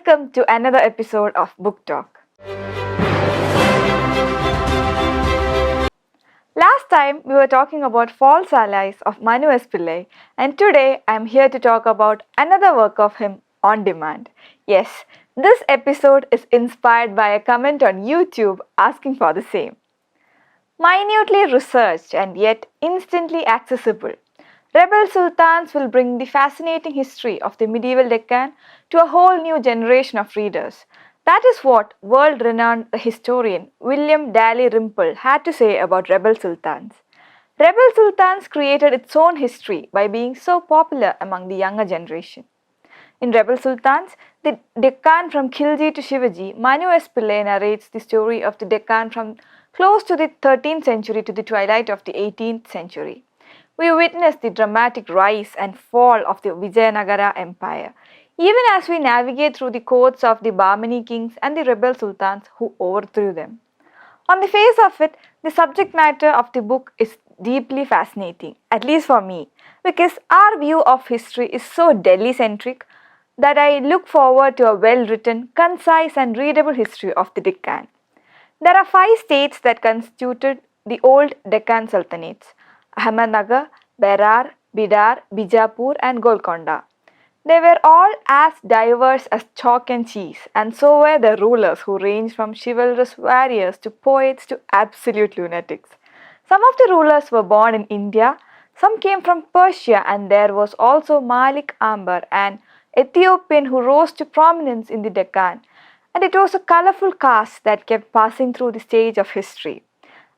Welcome to another episode of Book Talk. Last time we were talking about False Allies of Manu S. Pillai, and today I am here to talk about another work of him, On Demand. Yes, this episode is inspired by a comment on YouTube asking for the same. Minutely researched and yet instantly accessible, Rebel Sultans will bring the fascinating history of the medieval Deccan to a whole new generation of readers. That is what world-renowned historian William Dalrymple had to say about Rebel Sultans. Rebel Sultans created its own history by being so popular among the younger generation. In Rebel Sultans, the Deccan from Khilji to Shivaji, Manu S. Pillai narrates the story of the Deccan from close to the 13th century to the twilight of the 18th century. We witness the dramatic rise and fall of the Vijayanagara Empire, even as we navigate through the courts of the Bahmani kings and the rebel sultans who overthrew them. On the face of it, the subject matter of the book is deeply fascinating, at least for me, because our view of history is so Delhi-centric that I look forward to a well-written, concise and readable history of the Deccan. There are 5 states that constituted the old Deccan Sultanates: Ahmednagar, Berar, Bidar, Bijapur and Golconda. They were all as diverse as chalk and cheese, and so were the rulers, who ranged from chivalrous warriors to poets to absolute lunatics. Some of the rulers were born in India, some came from Persia, and there was also Malik Ambar, an Ethiopian who rose to prominence in the Deccan, and it was a colorful cast that kept passing through the stage of history.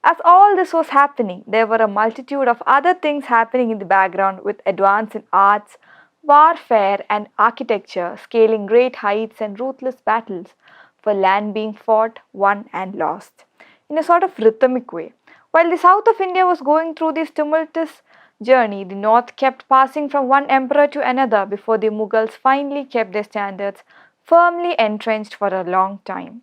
As all this was happening, there were a multitude of other things happening in the background, with advance in arts, warfare and architecture, scaling great heights and ruthless battles for land being fought, won and lost, in a sort of rhythmic way. While the south of India was going through this tumultuous journey, the north kept passing from one emperor to another before the Mughals finally kept their standards firmly entrenched for a long time.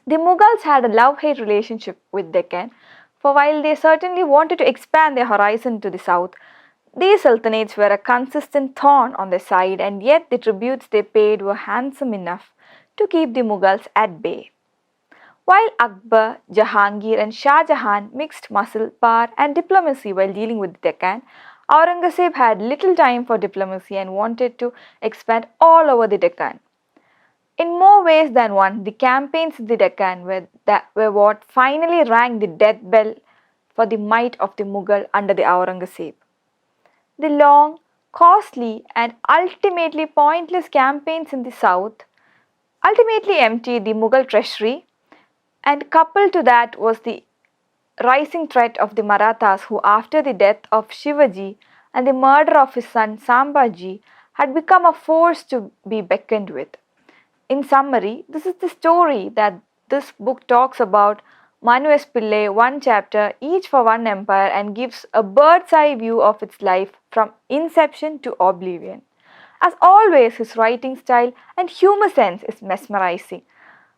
The Mughals had a love-hate relationship with Deccan, for while they certainly wanted to expand their horizon to the south, these sultanates were a consistent thorn on their side, and yet the tributes they paid were handsome enough to keep the Mughals at bay. While Akbar, Jahangir and Shah Jahan mixed muscle, power and diplomacy while dealing with the Deccan, Aurangzeb had little time for diplomacy and wanted to expand all over the Deccan. In more ways than one, the campaigns in the Deccan were what finally rang the death bell for the might of the Mughal under the Aurangzeb. The long, costly and ultimately pointless campaigns in the south ultimately emptied the Mughal treasury, and coupled to that was the rising threat of the Marathas, who after the death of Shivaji and the murder of his son Sambhaji had become a force to be reckoned with. In summary, this is the story that this book talks about Manu S. Pillai, one chapter, each for one empire, and gives a bird's eye view of its life from inception to oblivion. As always, his writing style and humor sense is mesmerizing.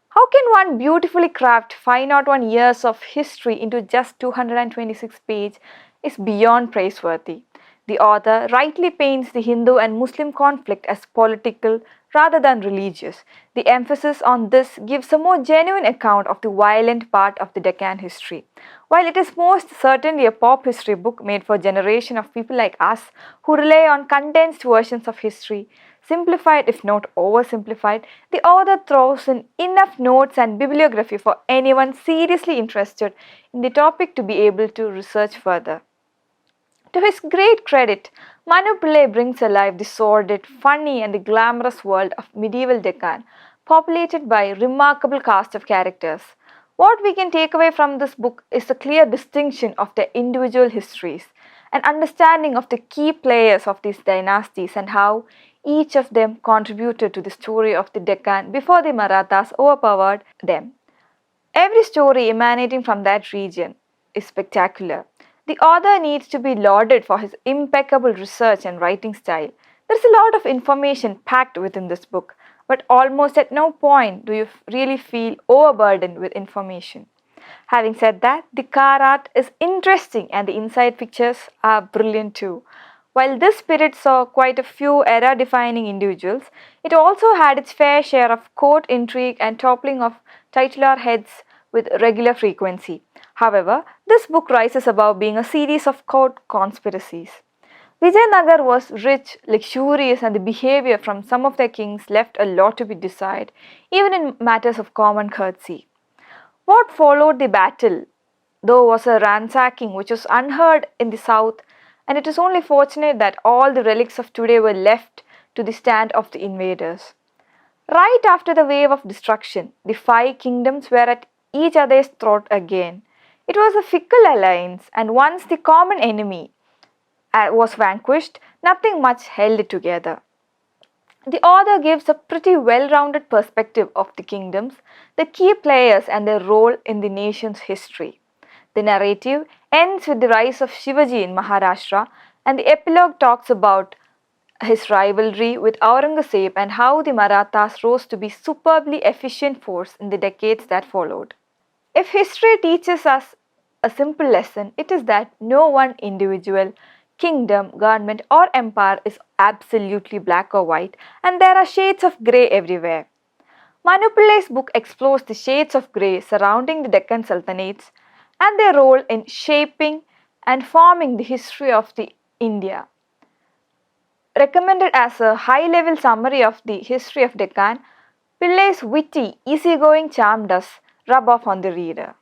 How can one beautifully craft 501 years of history into just 226 pages is beyond praiseworthy. The author rightly paints the Hindu and Muslim conflict as political rather than religious. The emphasis on this gives a more genuine account of the violent part of the Deccan history. While it is most certainly a pop history book made for a generation of people like us who rely on condensed versions of history, simplified if not oversimplified, the author throws in enough notes and bibliography for anyone seriously interested in the topic to be able to research further. To his great credit, Manu Pillai brings alive the sordid, funny and the glamorous world of medieval Deccan, populated by a remarkable cast of characters. What we can take away from this book is a clear distinction of their individual histories, an understanding of the key players of these dynasties and how each of them contributed to the story of the Deccan before the Marathas overpowered them. Every story emanating from that region is spectacular. The author needs to be lauded for his impeccable research and writing style. There is a lot of information packed within this book, but almost at no point do you really feel overburdened with information. Having said that, the car art is interesting and the inside pictures are brilliant too. While this period saw quite a few era defining individuals, it also had its fair share of court intrigue and toppling of titular heads with regular frequency. However, this book rises above being a series of court conspiracies. Vijayanagar was rich, luxurious, and the behavior from some of their kings left a lot to be desired, even in matters of common courtesy. What followed the battle, though, was a ransacking which was unheard in the south, and it is only fortunate that all the relics of today were left to the stand of the invaders. Right after the wave of destruction, the five kingdoms were at each other's throat again. It was a fickle alliance, and once the common enemy was vanquished, nothing much held it together. The author gives a pretty well rounded perspective of the kingdoms, the key players, and their role in the nation's history. The narrative ends with the rise of Shivaji in Maharashtra, and the epilogue talks about his rivalry with Aurangzeb and how the Marathas rose to be superbly efficient force in the decades that followed. If history teaches us a simple lesson, it is that no one individual, kingdom, government, or empire is absolutely black or white, and there are shades of grey everywhere. Manu Pillai's book explores the shades of grey surrounding the Deccan Sultanates and their role in shaping and forming the history of the India. Recommended as a high-level summary of the history of Deccan, Pillai's witty, easygoing charm does rub off on the reader.